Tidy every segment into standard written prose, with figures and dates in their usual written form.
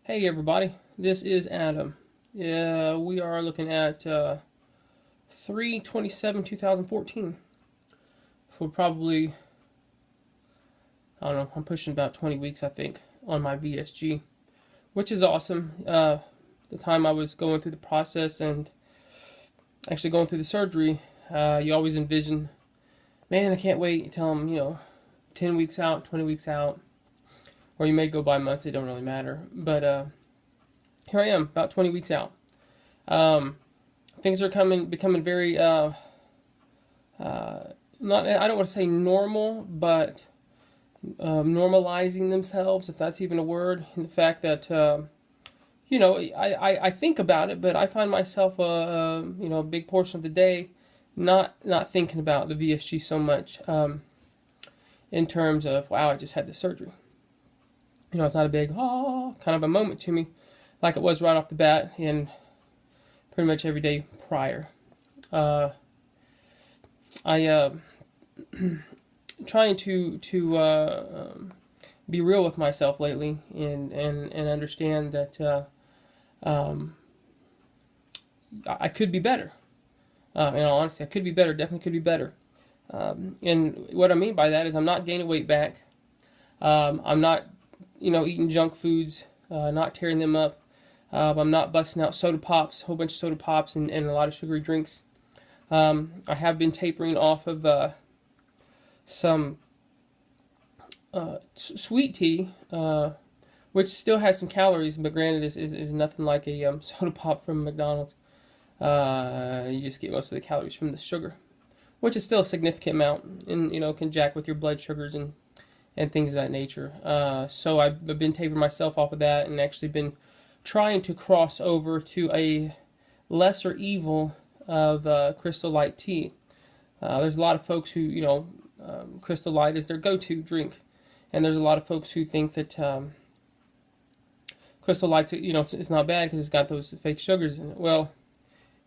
Hey everybody, this is Adam. Yeah, we are looking at 3/27/2014. For probably, I don't know, I'm pushing about 20 weeks, I think, on my VSG, which is awesome. The time I was going through the process and actually going through the surgery, you always envision, man, I can't wait until I'm, 10 weeks out, 20 weeks out, or you may go by months, it don't really matter. But here I am, about 20 weeks out. Um, Things are becoming very not, I don't want to say normal, but normalizing themselves, if that's even a word. And the fact that I think about it, but I find myself a big portion of the day not thinking about the VSG so much, in terms of, wow, I just had the surgery. It's not a big kind of a moment to me like it was right off the bat and pretty much every day prior. Uh, I trying to be real with myself lately and understand that um, I could be better. In all honesty, I could be better. Definitely could be better. And what I mean by that is I'm not gaining weight back. I'm not, eating junk foods, not tearing them up. I'm not busting out soda pops, a whole bunch of soda pops and a lot of sugary drinks. I have been tapering off of some sweet tea, which still has some calories, but granted is nothing like a soda pop from McDonald's. You just get most of the calories from the sugar, which is still a significant amount, and can jack with your blood sugars and things of that nature. So I've been tapering myself off of that, and actually been trying to cross over to a lesser evil of Crystal Light tea. There's a lot of folks who, Crystal Light is their go-to drink, and there's a lot of folks who think that Crystal Light's, it's not bad because it's got those fake sugars in it. Well,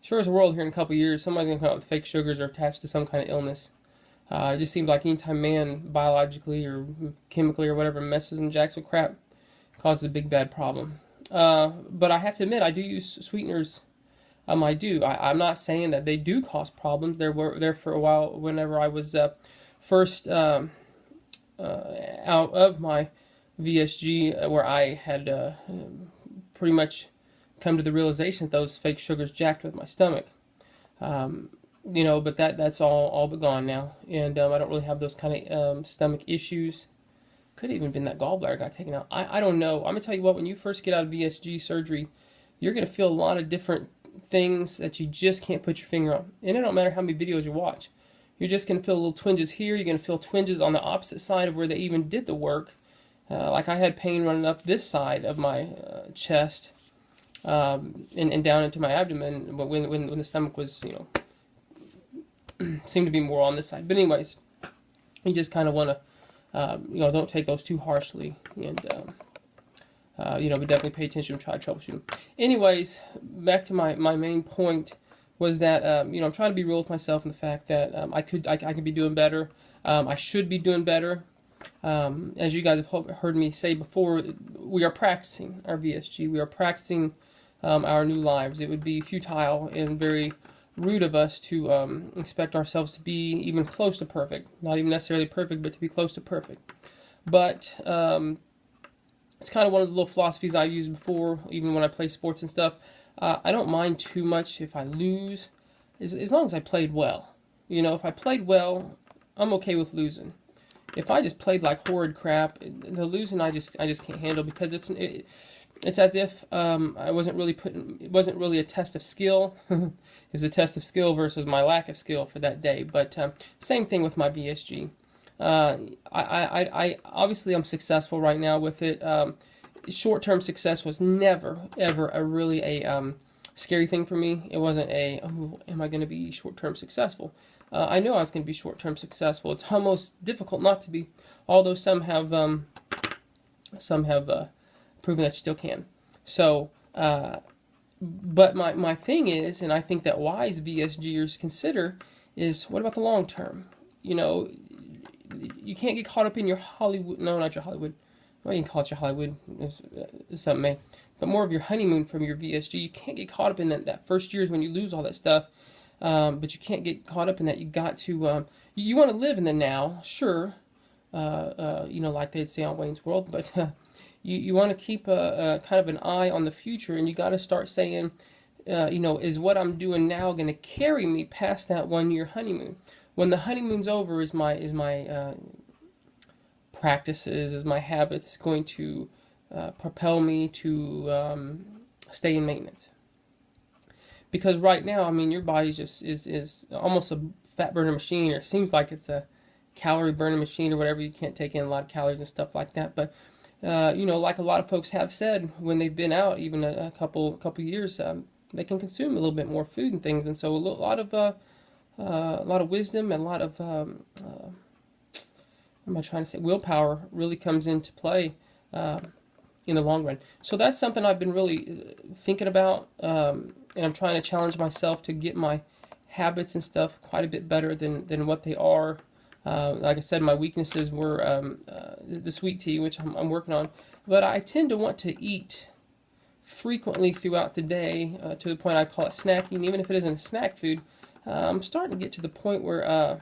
sure as the world here in a couple of years, somebody's gonna come out with fake sugars or attached to some kind of illness. It just seems like anytime man biologically or chemically or whatever messes and jacks with crap, causes a big bad problem. But I have to admit, I do use sweeteners. I do. I'm not saying that they do cause problems. There were there for a while whenever I was first out of my VSG, where I had pretty much come to the realization that those fake sugars jacked with my stomach. But that's all but gone now, and I don't really have those kind of stomach issues. Could have even been that gallbladder got taken out. I don't know. I'm gonna tell you what. When you first get out of VSG surgery, you're gonna feel a lot of different things that you just can't put your finger on. And it don't matter how many videos you watch. You're just gonna feel little twinges here. You're gonna feel twinges on the opposite side of where they even did the work. Like I had pain running up this side of my chest, and down into my abdomen. But when the stomach was, seemed to be more on this side. But anyways, you just kind of want to. Don't take those too harshly, and but definitely pay attention and try to troubleshoot them. Anyways, back to my main point was that I'm trying to be real with myself in the fact that I could be doing better. I should be doing better. As you guys have heard me say before, we are practicing our VSG. We are practicing our new lives. It would be futile and very rude of us to expect ourselves to be even close to perfect. Not even necessarily perfect, but to be close to perfect. But it's kind of one of the little philosophies I've used before, even when I play sports and stuff. I don't mind too much if I lose, as long as I played well. If I played well, I'm okay with losing. If I just played like horrid crap, the losing I just can't handle, because it's as if I wasn't really it wasn't really a test of skill. It was a test of skill versus my lack of skill for that day. But same thing with my VSG. I obviously I'm successful right now with it. Short-term success was never ever a scary thing for me. It wasn't am I going to be short-term successful? I know I was going to be short-term successful. It's almost difficult not to be, although some have proven that you still can. So, but my thing is, and I think that wise VSGers consider, is what about the long term? You can't get caught up in your Hollywood, no, not your Hollywood, well, you can call it your Hollywood, something may, but more of your honeymoon from your VSG. You can't get caught up in that first years when you lose all that stuff. But you can't get caught up in that. You got to, you want to live in the now, sure, like they'd say on Wayne's World, but you want to keep a kind of an eye on the future, and you got to start saying, is what I'm doing now going to carry me past that 1 year honeymoon? When the honeymoon's over, is my practices, is my habits going to propel me to stay in maintenance? Because right now, I mean, your body just is almost a fat burner machine, or it seems like it's a calorie burning machine or whatever. You can't take in a lot of calories and stuff like that. But like a lot of folks have said when they've been out, even a couple years, they can consume a little bit more food and things. And so a lot of wisdom and a lot of what am I trying to say? Willpower really comes into play in the long run. So that's something I've been really thinking about, and I'm trying to challenge myself to get my habits and stuff quite a bit better than what they are. Like I said, my weaknesses were the sweet tea, which I'm working on, but I tend to want to eat frequently throughout the day to the point I call it snacking, even if it isn't a snack food. I'm starting to get to the point where I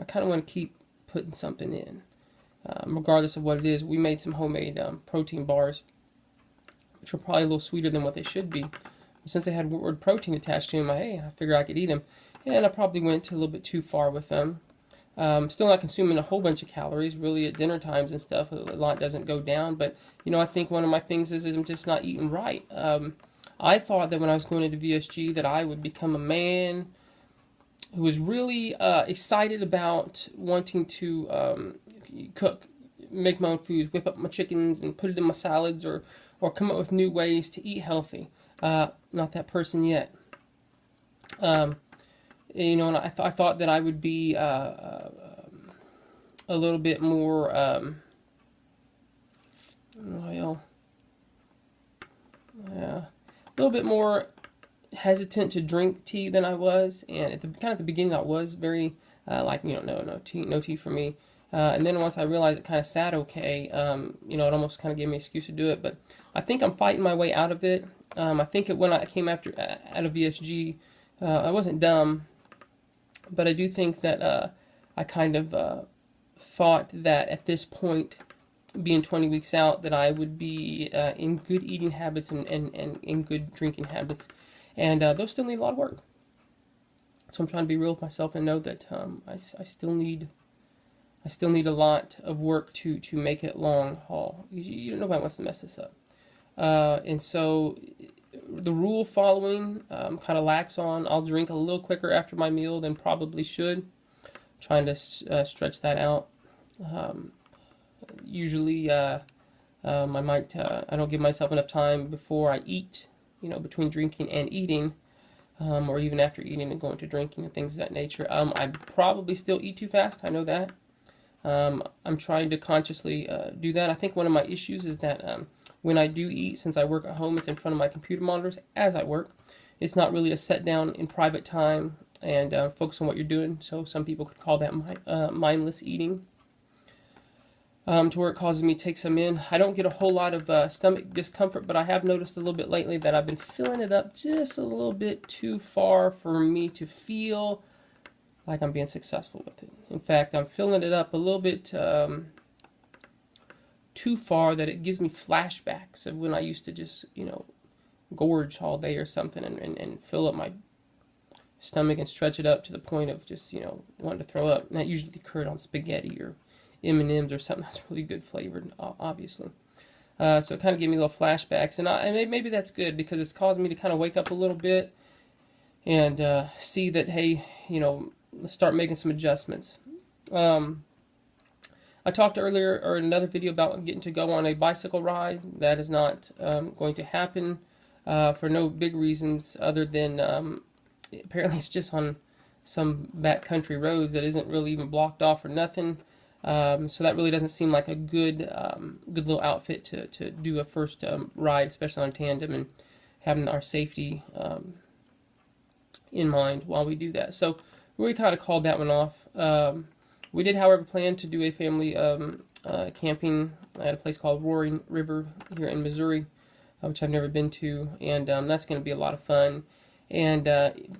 kind of want to keep putting something in. Regardless of what it is. We made some homemade protein bars, which were probably a little sweeter than what they should be. Since they had word protein attached to them, I figured I could eat them. And I probably went a little bit too far with them. Still not consuming a whole bunch of calories, really at dinner times and stuff. A lot doesn't go down. But, I think one of my things is I'm just not eating right. I thought that when I was going into VSG that I would become a man who was really excited about wanting to cook, make my own foods, whip up my chickens and put it in my salads, or come up with new ways to eat healthy. Not that person yet. And I thought that I would be a little bit more, a little bit more hesitant to drink tea than I was, and at the beginning I was very no tea for me. And then once I realized it kind of sat okay, it almost kind of gave me an excuse to do it. But I think I'm fighting my way out of it. I think when I came out of VSG, I wasn't dumb, but I do think that I kind of thought that at this point, being 20 weeks out, that I would be in good eating habits and in good drinking habits. And those still need a lot of work. So I'm trying to be real with myself and know that I still need a lot of work to make it long haul. Nobody wants to mess this up. And so the rule following kind of lax on. I'll drink a little quicker after my meal than probably should. Trying to stretch that out. Usually I don't give myself enough time before I eat, between drinking and eating, or even after eating and going to drinking and things of that nature. I probably still eat too fast. I know that. I'm trying to consciously do that. I think one of my issues is that when I do eat, since I work at home, it's in front of my computer monitors as I work. It's not really a set down in private time and focus on what you're doing. So some people could call that mindless eating. To where it causes me to take some in. I don't get a whole lot of stomach discomfort, but I have noticed a little bit lately that I've been filling it up just a little bit too far for me to feel like I'm being successful with it. In fact, I'm filling it up a little bit too far that it gives me flashbacks of when I used to just, gorge all day or something and fill up my stomach and stretch it up to the point of just, wanting to throw up. And that usually occurred on spaghetti or M&M's or something that's really good flavored, obviously. So it kind of gave me little flashbacks, and maybe that's good because it's causing me to kind of wake up a little bit and see that, hey, let's start making some adjustments. I talked earlier or in another video about getting to go on a bicycle ride. That is not going to happen for no big reasons other than apparently it's just on some backcountry roads that isn't really even blocked off or nothing. So that really doesn't seem like a good little outfit to do a first ride, especially on tandem, and having our safety in mind while we do that. So we kind of called that one off. We did, however, plan to do a family camping at a place called Roaring River here in Missouri, which I've never been to, and that's going to be a lot of fun. And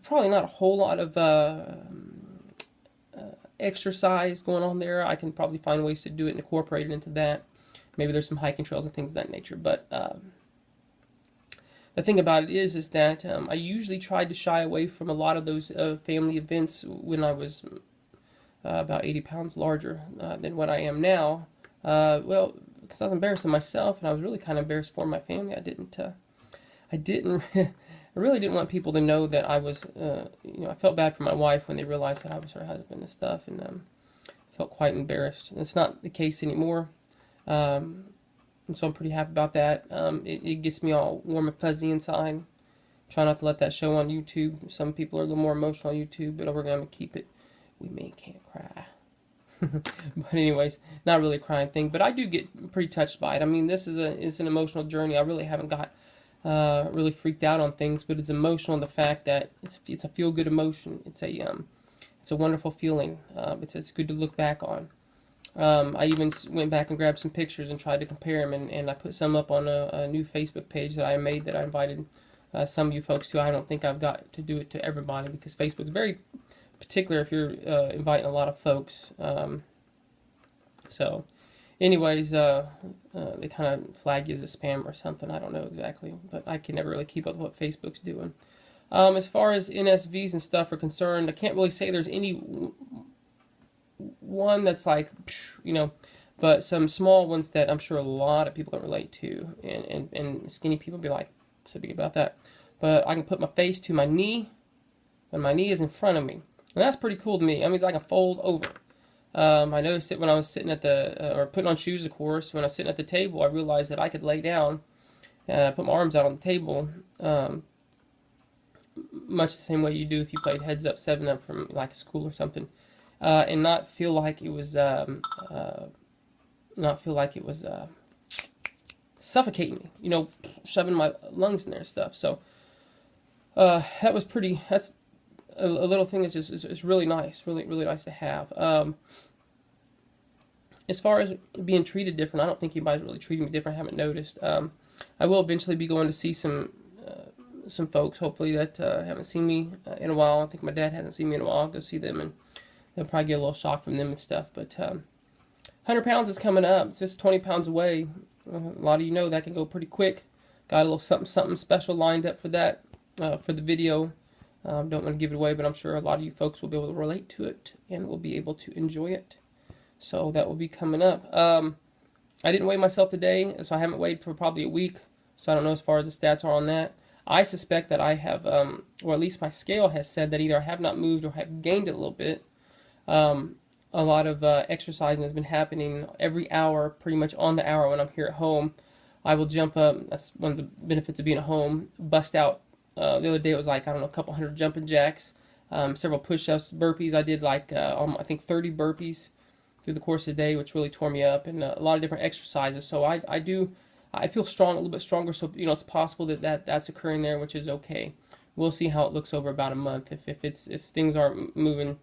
probably not a whole lot of exercise going on there. I can probably find ways to do it and incorporate it into that. Maybe there's some hiking trails and things of that nature. But the thing about it is that I usually tried to shy away from a lot of those family events when I was about 80 pounds larger than what I am now. Well, because I was embarrassing myself, and I was really kind of embarrassed for my family. I really didn't want people to know that I was, I felt bad for my wife when they realized that I was her husband and stuff, and felt quite embarrassed. And it's not the case anymore, and so I'm pretty happy about that. It gets me all warm and fuzzy inside. Try not to let that show on YouTube. Some people are a little more emotional on YouTube, but we're going to keep it. We may can't cry. But anyways, not really a crying thing, but I do get pretty touched by it. I mean, this is it's an emotional journey. I really haven't got really freaked out on things, but it's emotional in the fact that it's a feel-good emotion. It's a wonderful feeling. It's good to look back on. I even went back and grabbed some pictures and tried to compare them, and I put some up on a new Facebook page that I made that I invited some of you folks to. I don't think I've got to do it to everybody because Facebook's very particular if you're inviting a lot of folks. So anyways, they kind of flag you as a spam or something. I don't know exactly, but I can never really keep up with what Facebook's doing. As far as NSVs and stuff are concerned, I can't really say there's any one that's like, but some small ones that I'm sure a lot of people can relate to, and skinny people be like, so big about that. But I can put my face to my knee, and my knee is in front of me. And that's pretty cool to me. That means I can fold over. I noticed it when I was sitting at or putting on shoes, of course. When I was sitting at the table, I realized that I could lay down, put my arms out on the table, much the same way you do if you played Heads Up, 7-Up from like a school or something, and not feel like it was, suffocating me, shoving my lungs in there and stuff. So that was pretty. That's a little thing that's just is really nice, really nice to have. As far as being treated different, I don't think anybody's really treating me different. I haven't noticed. I will eventually be going to see some folks, hopefully, that haven't seen me in a while. I think my dad hasn't seen me in a while. I'll go see them, and they'll probably get a little shock from them and stuff. But 100 pounds is coming up. It's just 20 pounds away. A lot of you know that can go pretty quick. Got a little something special lined up for that, for the video. Don't want to give it away, but I'm sure a lot of you folks will be able to relate to it and will be able to enjoy it. So that will be coming up. I didn't weigh myself today, so I haven't weighed for probably a week, so I don't know as far as the stats are on that. I suspect that I have, or at least my scale has said that either I have not moved or have gained it a little bit. A lot of exercising has been happening every hour, pretty much on the hour when I'm here at home. I will jump up. That's one of the benefits of being at home. Bust out. The other day it was like, I don't know, a couple hundred jumping jacks, several push-ups, burpees. I did like, I think 30 burpees through the course of the day, which really tore me up, and a lot of different exercises. So I feel strong, a little bit stronger, so it's possible that's occurring there, which is okay. We'll see how it looks over about a month. If things aren't moving,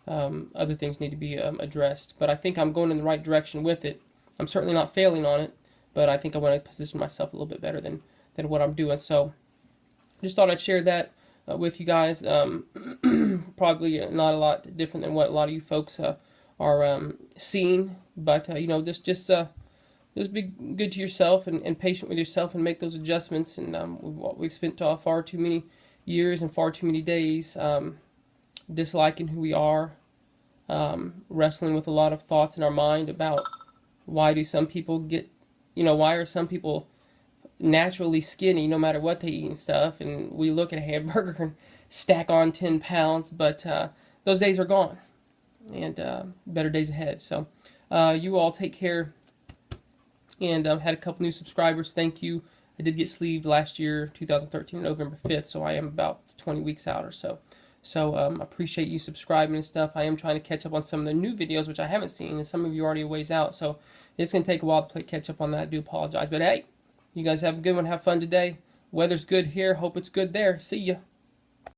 other things need to be addressed. But I think I'm going in the right direction with it. I'm certainly not failing on it, but I think I want to position myself a little bit better than what I'm doing. So just thought I'd share that with you guys. Probably not a lot different than what a lot of you folks are seeing, but just be good to yourself and patient with yourself and make those adjustments. And we've spent far too many years and far too many days disliking who we are, wrestling with a lot of thoughts in our mind about why do some people why are some people naturally skinny no matter what they eat and stuff, and we look at a hamburger and stack on 10 pounds, but those days are gone, and better days ahead. So you all take care, and had a couple new subscribers. Thank you. I did get sleeved last year, 2013, November 5th, so I am about 20 weeks out or so. So I appreciate you subscribing and stuff. I am trying to catch up on some of the new videos, which I haven't seen, and some of you are already a ways out, so it's going to take a while to catch up on that. I do apologize, but hey, you guys have a good one. Have fun today. Weather's good here. Hope it's good there. See ya.